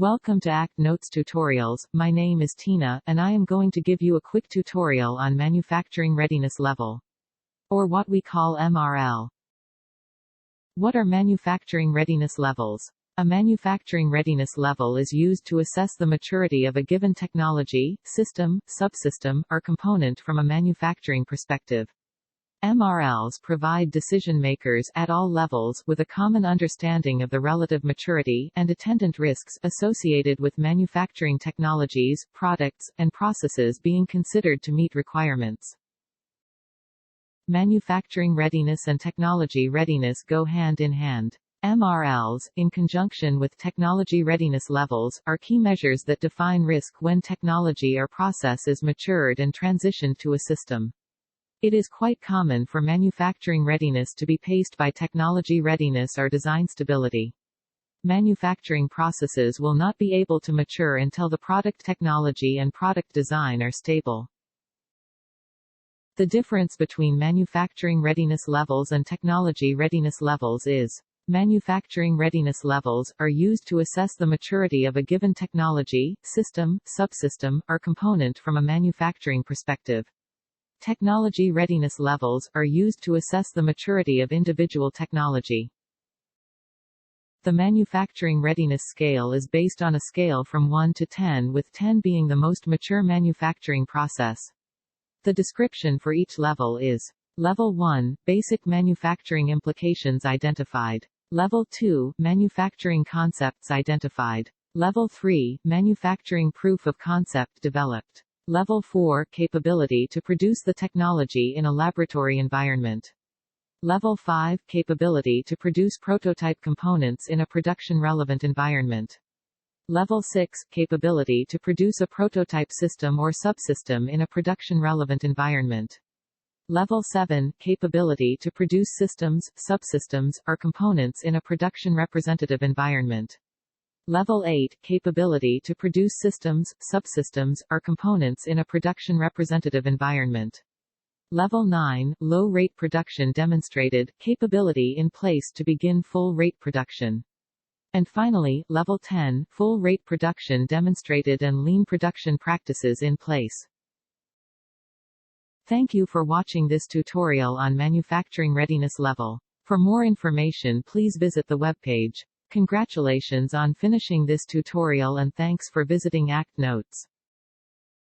Welcome to ACT Notes Tutorials. My name is Tina, and I am going to give you a quick tutorial on manufacturing readiness level, or what we call MRL. What are manufacturing readiness levels? A manufacturing readiness level is used to assess the maturity of a given technology, system, subsystem, or component from a manufacturing perspective. MRLs provide decision-makers at all levels with a common understanding of the relative maturity and attendant risks associated with manufacturing technologies, products, and processes being considered to meet requirements. Manufacturing readiness and technology readiness go hand in hand. MRLs, in conjunction with technology readiness levels, are key measures that define risk when technology or process is matured and transitioned to a system. It is quite common for manufacturing readiness to be paced by technology readiness or design stability. Manufacturing processes will not be able to mature until the product technology and product design are stable. The difference between manufacturing readiness levels and technology readiness levels is: manufacturing readiness levels are used to assess the maturity of a given technology, system, subsystem, or component from a manufacturing perspective. Technology readiness levels are used to assess the maturity of individual technology. The manufacturing readiness scale is based on a scale from 1 to 10, with 10 being the most mature manufacturing process. The description for each level is: Level 1, basic manufacturing implications identified. Level 2, manufacturing concepts identified. Level 3, manufacturing proof of concept developed. Level 4, capability to produce the technology in a laboratory environment. Level 5, capability to produce prototype components in a production-relevant environment. Level 6, capability to produce a prototype system or subsystem in a production-relevant environment. Level 7, capability to produce systems, subsystems, or components in a production-representative environment. Level 8, capability to produce systems, subsystems, or components in a production-representative environment. Level 9, low-rate production demonstrated, capability in place to begin full-rate production. And finally, Level 10, full-rate production demonstrated and lean production practices in place. Thank you for watching this tutorial on manufacturing readiness level. For more information, please visit the webpage. Congratulations on finishing this tutorial and thanks for visiting ACT Notes.